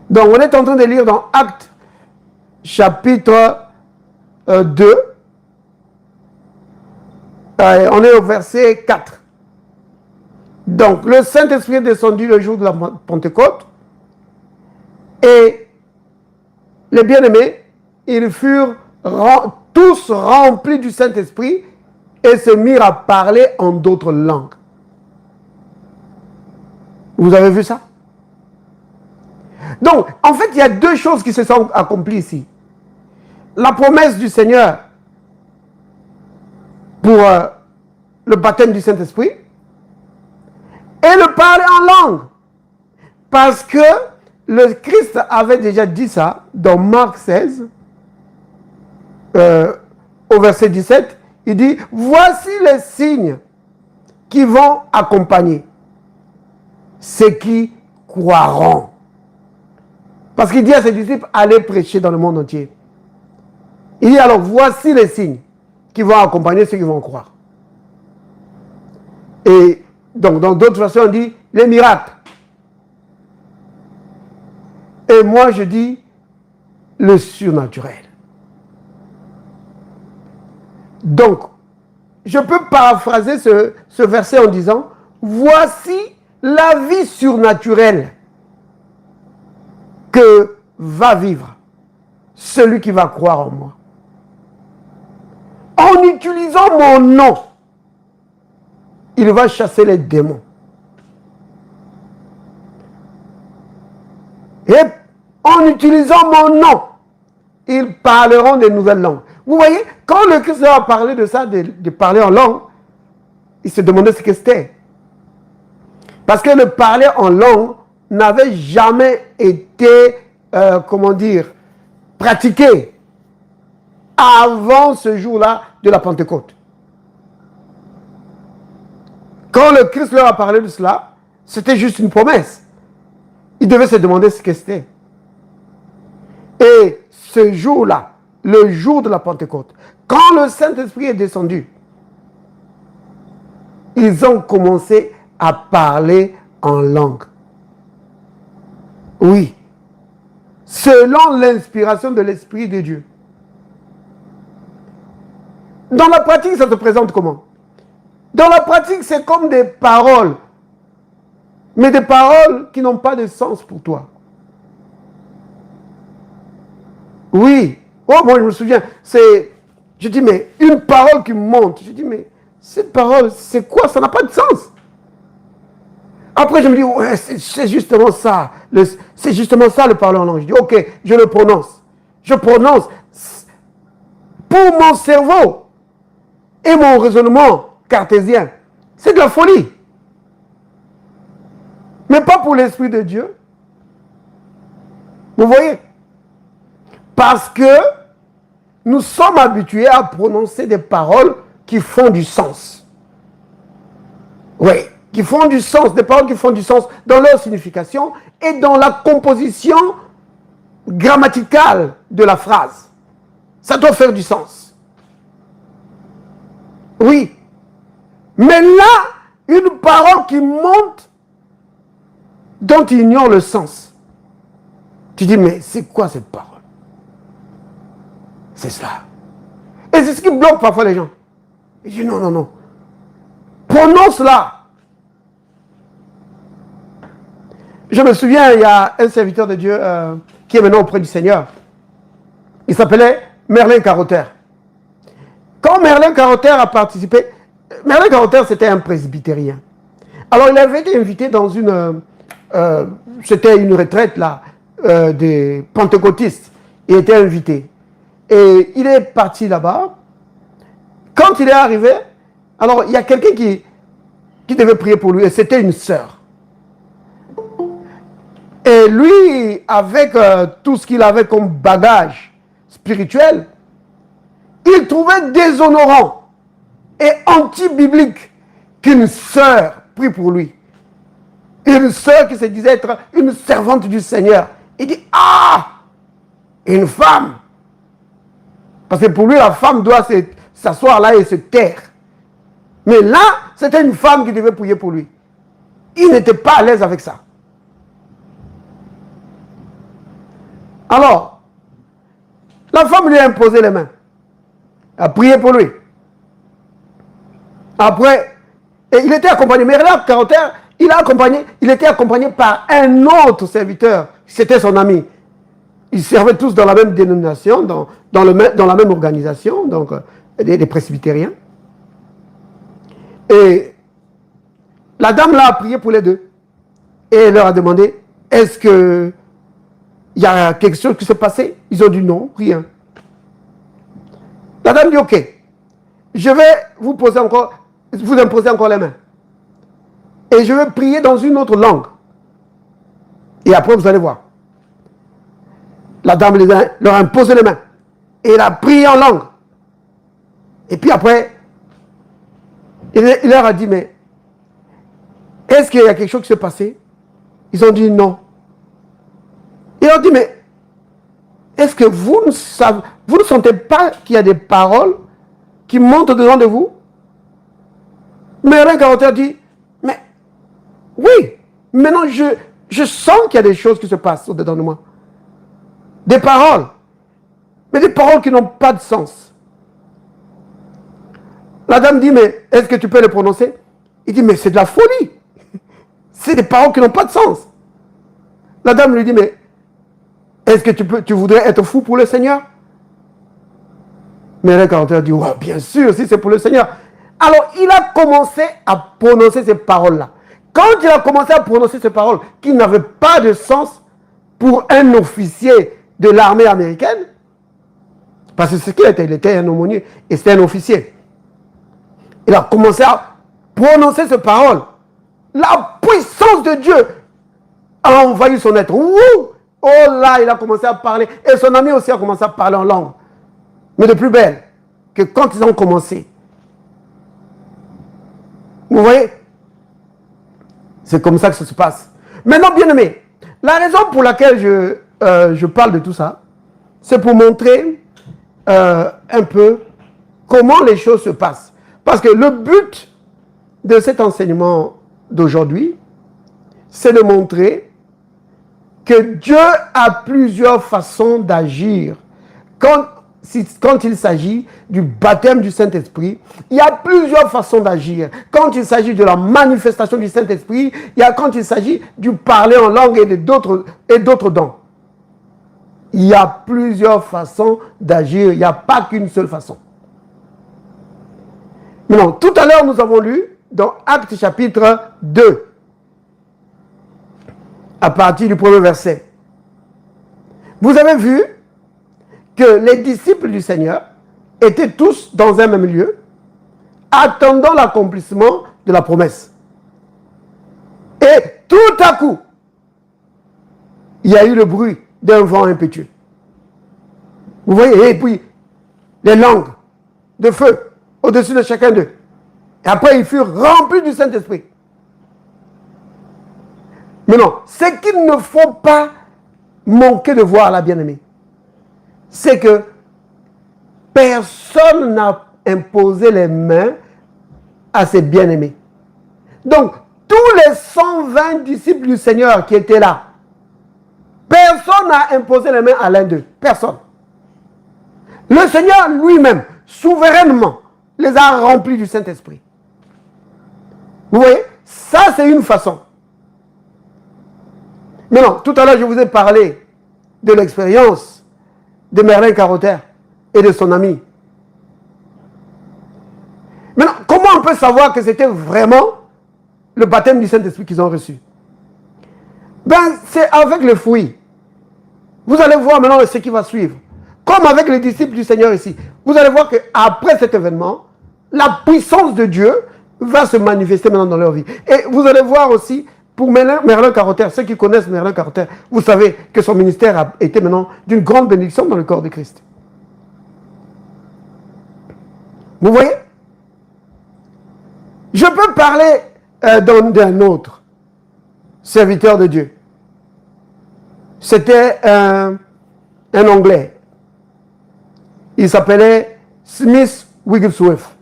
Donc, on est en train de lire dans Actes, chapitre 2. On est au verset 4. Donc, le Saint-Esprit est descendu le jour de la Pentecôte. Et les bien-aimés, ils furent tous remplis du Saint-Esprit et se mirent à parler en d'autres langues. Vous avez vu ça? Donc, en fait, il y a deux choses qui se sont accomplies ici. La promesse du Seigneur pour le baptême du Saint-Esprit et le parler en langue. Parce que le Christ avait déjà dit ça dans Marc 16, au verset 17. Il dit, voici les signes qui vont accompagner ceux qui croiront. Parce qu'il dit à ses disciples, allez prêcher dans le monde entier. Il dit alors, voici les signes qui vont accompagner ceux qui vont croire. Et donc, dans d'autres versions, on dit les miracles. Et moi, je dis le surnaturel. Donc, je peux paraphraser ce verset en disant, voici la vie surnaturelle que va vivre celui qui va croire en moi. En utilisant mon nom, il va chasser les démons. Et en utilisant mon nom, ils parleront des nouvelles langues. Vous voyez, quand le Christ leur a parlé de ça, de parler en langue, ils se demandaient ce que c'était. Parce que le parler en langue n'avait jamais été, pratiqué avant ce jour-là de la Pentecôte. Quand le Christ leur a parlé de cela, c'était juste une promesse. Ils devaient se demander ce que c'était. Et ce jour-là, le jour de la Pentecôte, quand le Saint-Esprit est descendu, ils ont commencé à parler en langue. Oui. Selon l'inspiration de l'Esprit de Dieu. Dans la pratique, ça se présente comment? Dans la pratique, c'est comme des paroles. Mais des paroles qui n'ont pas de sens pour toi. Oui. Oh, moi, je me souviens. Je dis, mais une parole qui monte. Je dis, mais cette parole, c'est quoi? Ça n'a pas de sens. Après, je me dis, ouais, c'est justement ça. C'est justement ça le parler en langue. Je dis, ok, je le prononce. Je prononce. Pour mon cerveau et mon raisonnement cartésien, c'est de la folie. Mais pas pour l'Esprit de Dieu. Vous voyez? Parce que nous sommes habitués à prononcer des paroles qui font du sens. Oui, qui font du sens, des paroles qui font du sens dans leur signification et dans la composition grammaticale de la phrase. Ça doit faire du sens. Oui. Mais là, une parole qui monte, dont tu ignores le sens. Tu dis, mais c'est quoi cette parole? C'est cela. Et c'est ce qui bloque parfois les gens. Ils disent, non, non, non. Prononce-la. Je me souviens, il y a un serviteur de Dieu qui est maintenant auprès du Seigneur. Il s'appelait Merlin Carotter. Quand Merlin Carotter a participé, Merlin Carotter c'était un presbytérien. Alors il avait été invité dans c'était une retraite là, des pentecôtistes. Il était invité. Et il est parti là-bas. Quand il est arrivé, alors il y a quelqu'un qui devait prier pour lui, et c'était une sœur. Et lui, avec tout ce qu'il avait comme bagage spirituel, il trouvait déshonorant et anti-biblique qu'une sœur prie pour lui. Une sœur qui se disait être une servante du Seigneur. Il dit, ah, une femme. Parce que pour lui, la femme doit s'asseoir là et se taire. Mais là, c'était une femme qui devait prier pour lui. Il n'était pas à l'aise avec ça. Alors, la femme lui a imposé les mains. Elle a prié pour lui. Après, et il était accompagné, mais là, Carter, il était accompagné par un autre serviteur. C'était son ami. Ils servaient tous dans la même dénomination, dans la même organisation, donc des presbytériens. Et la dame là a prié pour les deux. Et elle leur a demandé, est-ce qu'il y a quelque chose qui s'est passé? Ils ont dit non, rien. La dame dit, ok, je vais vous imposer encore les mains. Et je vais prier dans une autre langue. Et après, vous allez voir. La dame leur a imposé les mains. Et elle a prié en langue. Et puis après, il leur a dit, mais est-ce qu'il y a quelque chose qui s'est passé? Ils ont dit non. Il leur a dit, mais est-ce que vous ne sentez pas qu'il y a des paroles qui montent dedans de vous? Merlin Carter dit, mais oui, maintenant je sens qu'il y a des choses qui se passent au-dedans de moi. Des paroles, mais des paroles qui n'ont pas de sens. La dame dit, mais est-ce que tu peux les prononcer? Il dit, mais c'est de la folie. C'est des paroles qui n'ont pas de sens. La dame lui dit, mais est-ce que tu voudrais être fou pour le Seigneur? Mais le Carter dit, ouais, bien sûr, si c'est pour le Seigneur. Alors, il a commencé à prononcer ces paroles-là. Quand il a commencé à prononcer ces paroles qui n'avaient pas de sens pour un officier de l'armée américaine, parce que c'est ce qu'il était, il était un aumônier et c'était un officier. Il a commencé à prononcer ces paroles. La puissance de Dieu a envahi son être. Ouh! Oh là, il a commencé à parler. Et son ami aussi a commencé à parler en langue. Mais de plus belle que quand ils ont commencé. Vous voyez? C'est comme ça que ça se passe. Maintenant, bien aimé, la raison pour laquelle je parle de tout ça, c'est pour montrer un peu comment les choses se passent. Parce que le but de cet enseignement d'aujourd'hui, c'est de montrer que Dieu a plusieurs façons d'agir. Quand il s'agit du baptême du Saint-Esprit, il y a plusieurs façons d'agir. Quand il s'agit de la manifestation du Saint-Esprit, quand il s'agit du parler en langue et d'autres dons. Il y a plusieurs façons d'agir. Il n'y a pas qu'une seule façon. Maintenant, tout à l'heure, nous avons lu dans Actes chapitre 2, à partir du premier verset. Vous avez vu que les disciples du Seigneur étaient tous dans un même lieu, attendant l'accomplissement de la promesse. Et tout à coup, il y a eu le bruit d'un vent impétueux. Vous voyez, et puis les langues de feu au-dessus de chacun d'eux. Et après, ils furent remplis du Saint-Esprit. Mais non, ce qu'il ne faut pas manquer de voir, la bien-aimée, c'est que personne n'a imposé les mains à ses bien-aimés. Donc, tous les 120 disciples du Seigneur qui étaient là, personne n'a imposé les mains à l'un d'eux. Personne. Le Seigneur lui-même, souverainement, les a remplis du Saint-Esprit. Vous voyez, ça c'est une façon. Mais non, tout à l'heure je vous ai parlé de l'expérience de Merlin Carter et de son ami. Maintenant, comment on peut savoir que c'était vraiment le baptême du Saint-Esprit qu'ils ont reçu? Ben, c'est avec le fruit. Vous allez voir maintenant ce qui va suivre. Comme avec les disciples du Seigneur ici. Vous allez voir qu'après cet événement, la puissance de Dieu va se manifester maintenant dans leur vie. Et vous allez voir aussi, pour Merlin Carter, ceux qui connaissent Merlin Carter, vous savez que son ministère a été maintenant d'une grande bénédiction dans le corps de Christ. Vous voyez? Je peux parler d'un autre serviteur de Dieu. C'était un Anglais. Il s'appelait Smith Wigglesworth.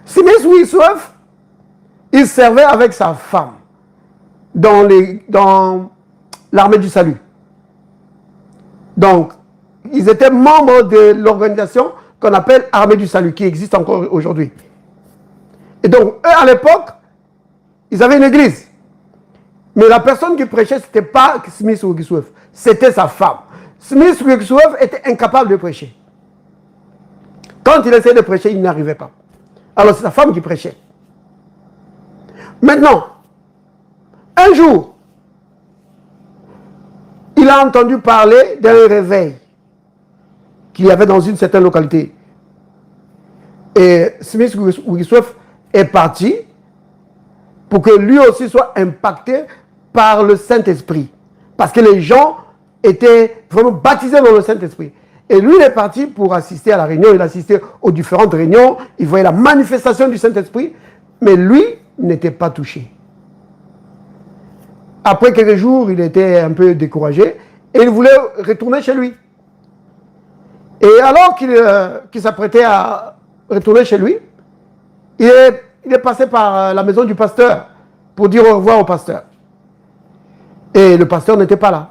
Smith Wigglesworth, il servait avec sa femme dans l'armée du salut. Donc, ils étaient membres de l'organisation qu'on appelle Armée du Salut, qui existe encore aujourd'hui. Et donc, eux, à l'époque, ils avaient une église. Mais la personne qui prêchait, ce n'était pas Smith Wigglesworth, c'était sa femme. Smith Wigglesworth était incapable de prêcher. Quand il essayait de prêcher, il n'y arrivait pas. Alors, c'est sa femme qui prêchait. Maintenant, un jour, il a entendu parler d'un réveil qu'il y avait dans une certaine localité. Et Smith Wigglesworth est parti pour que lui aussi soit impacté par le Saint-Esprit. Parce que les gens étaient vraiment baptisés dans le Saint-Esprit. Et lui, il est parti pour assister à la réunion. Il assistait aux différentes réunions. Il voyait la manifestation du Saint-Esprit. Mais lui n'était pas touché. Après quelques jours, il était un peu découragé. Et il voulait retourner chez lui. Et alors qu'il s'apprêtait à retourner chez lui, il est passé par la maison du pasteur pour dire au revoir au pasteur. Et le pasteur n'était pas là.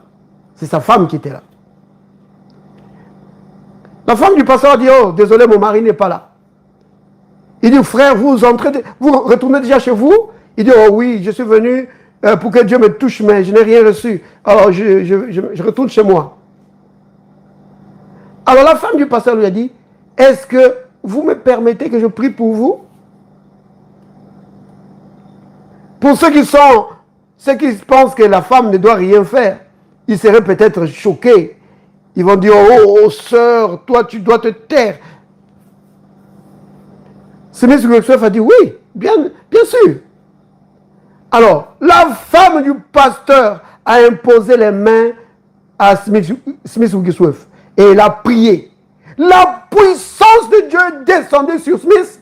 C'est sa femme qui était là. La femme du pasteur a dit, oh, désolé, mon mari n'est pas là. Il dit, frère, vous retournez déjà chez vous? Il dit, oh oui, je suis venu pour que Dieu me touche, mais je n'ai rien reçu. Alors, je retourne chez moi. Alors, la femme du pasteur lui a dit, est-ce que vous me permettez que je prie pour vous? Pour ceux qui pensent que la femme ne doit rien faire, ils seraient peut-être choqués. Ils vont dire, oh, sœur, toi, tu dois te taire. Smith Wigglesworth a dit, oui, bien sûr. Alors, la femme du pasteur a imposé les mains à Smith Wigglesworth et il a prié. La puissance de Dieu est descendue sur Smith.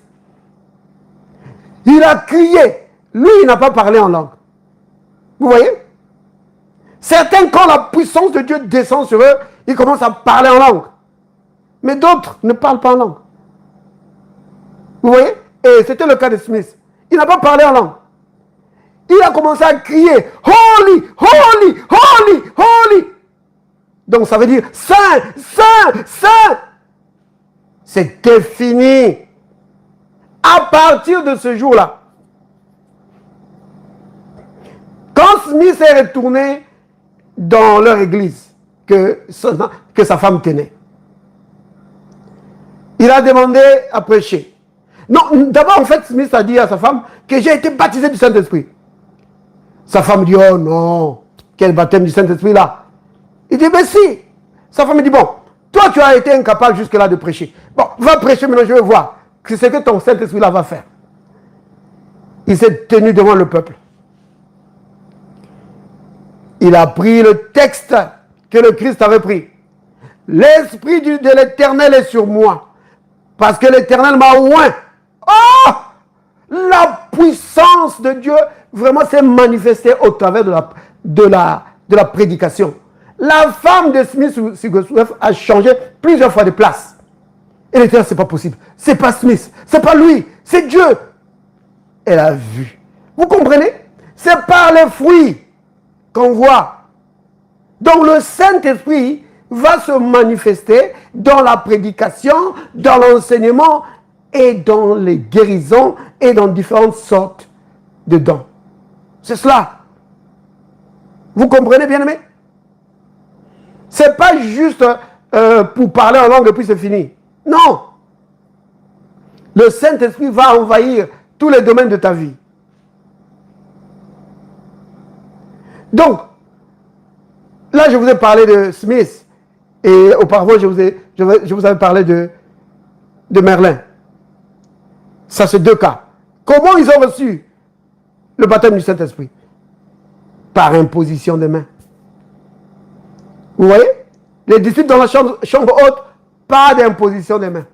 Il a crié. Lui, il n'a pas parlé en langue. Vous voyez? Certains, quand la puissance de Dieu descend sur eux, ils commencent à parler en langue. Mais d'autres ne parlent pas en langue. Vous voyez? Et c'était le cas de Smith. Il n'a pas parlé en langue. Il a commencé à crier Holy, Holy, Holy, Holy. Donc ça veut dire Saint, Saint, Saint. C'était fini. À partir de ce jour-là, quand Smith est retourné dans leur église que sa femme tenait, il a demandé à prêcher. Non, d'abord, en fait, Smith a dit à sa femme que j'ai été baptisé du Saint-Esprit. Sa femme dit, oh non, quel baptême du Saint-Esprit là? Il dit, mais si. Sa femme dit, bon, toi tu as été incapable jusque-là de prêcher. Bon, va prêcher maintenant, je vais voir ce que ton Saint-Esprit là va faire. Il s'est tenu devant le peuple. Il a pris le texte que le Christ avait pris. L'Esprit de l'Éternel est sur moi, parce que l'Éternel m'a oint. Oh! La puissance de Dieu vraiment s'est manifestée au travers de la prédication. La femme de Smith Wigglesworth a changé plusieurs fois de place. Elle était là, c'est pas possible. C'est pas Smith, c'est pas lui, c'est Dieu. Elle a vu. Vous comprenez? C'est par les fruits qu'on voit. Donc le Saint-Esprit va se manifester dans la prédication, dans l'enseignement et dans les guérisons et dans différentes sortes de dons. C'est cela. Vous comprenez, bien-aimés? C'est pas juste pour parler en langue et puis c'est fini. Non. Le Saint-Esprit va envahir tous les domaines de ta vie. Donc, là, je vous ai parlé de Smith. Et auparavant, je vous avais parlé de Merlin. Ça, c'est deux cas. Comment ils ont reçu le baptême du Saint-Esprit? Par imposition des mains. Vous voyez? Les disciples dans la chambre haute, pas d'imposition des mains.